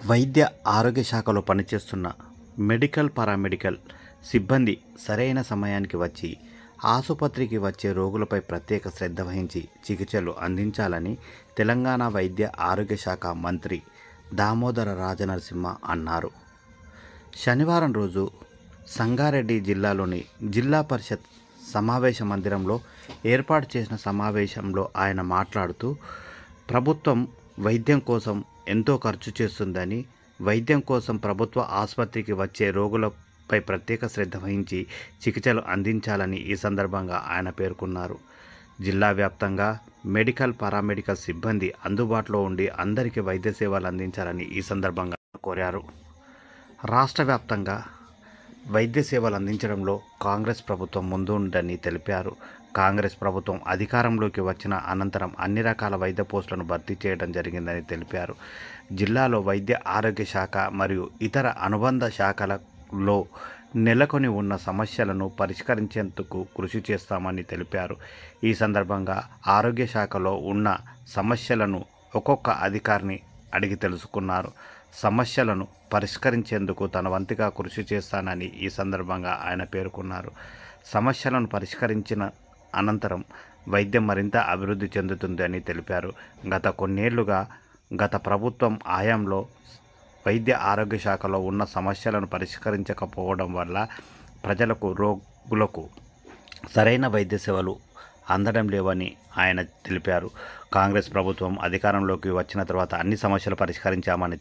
వైద్య ఆరోగ్య శాఖలో పనిచేస్తున్న మెడికల్ పారామెడికల్ సిబ్బంది సరైన సమయానికి వచ్చి ఆసుపత్రికి వచ్చే రోగులపై ప్రత్యేక శ్రద్ధ వహించి చికిత్సలు అందించాలని తెలంగాణ వైద్య ఆరోగ్య శాఖ మంత్రి దామోదర రాజనరసింహ అన్నారు. శనివారం రోజు సంగారెడ్డి జిల్లాలోని జిల్లా పరిషత్ సమావేశ మందిరంలో ఏర్పాటు చేసిన సమావేశంలో ఆయన మాట్లాడుతూ, ప్రభుత్వం వైద్యం కోసం ఎంతో ఖర్చు చేస్తుందని, వైద్యం కోసం ప్రభుత్వ ఆసుపత్రికి వచ్చే రోగులపై ప్రత్యేక శ్రద్ధ వహించి చికిత్సలు అందించాలని ఈ సందర్భంగా ఆయన పేర్కొన్నారు. జిల్లా వ్యాప్తంగా మెడికల్ పారామెడికల్ సిబ్బంది అందుబాటులో ఉండి అందరికీ వైద్య సేవలు అందించాలని ఈ సందర్భంగా కోరారు. రాష్ట్ర వ్యాప్తంగా వైద్య సేవలు అందించడంలో కాంగ్రెస్ ప్రభుత్వం ముందుందని తెలిపారు. కాంగ్రెస్ ప్రభుత్వం అధికారంలోకి వచ్చిన అనంతరం అన్ని రకాల వైద్య పోస్టులను భర్తీ చేయడం జరిగిందని తెలిపారు. జిల్లాలో వైద్య ఆరోగ్య శాఖ మరియు ఇతర అనుబంధ శాఖలలో నెలకొని ఉన్న సమస్యలను పరిష్కరించేందుకు కృషి చేస్తామని తెలిపారు. ఈ సందర్భంగా ఆరోగ్య శాఖలో ఉన్న సమస్యలను ఒక్కొక్క అధికారిని అడిగి తెలుసుకున్నారు. సమస్యలను పరిష్కరించేందుకు తన వంతుగా కృషి చేస్తానని ఈ సందర్భంగా ఆయన పేర్కొన్నారు. సమస్యలను పరిష్కరించిన అనంతరం వైద్యం మరింత అభివృద్ధి చెందుతుందని తెలిపారు. గత కొన్నేళ్లుగా గత ప్రభుత్వం హయాంలో వైద్య ఆరోగ్య శాఖలో ఉన్న సమస్యలను పరిష్కరించకపోవడం వల్ల ప్రజలకు, రోగులకు సరైన వైద్య సేవలు అందడం లేవని ఆయన తెలిపారు. కాంగ్రెస్ ప్రభుత్వం అధికారంలోకి వచ్చిన తర్వాత అన్ని సమస్యలు పరిష్కరించామని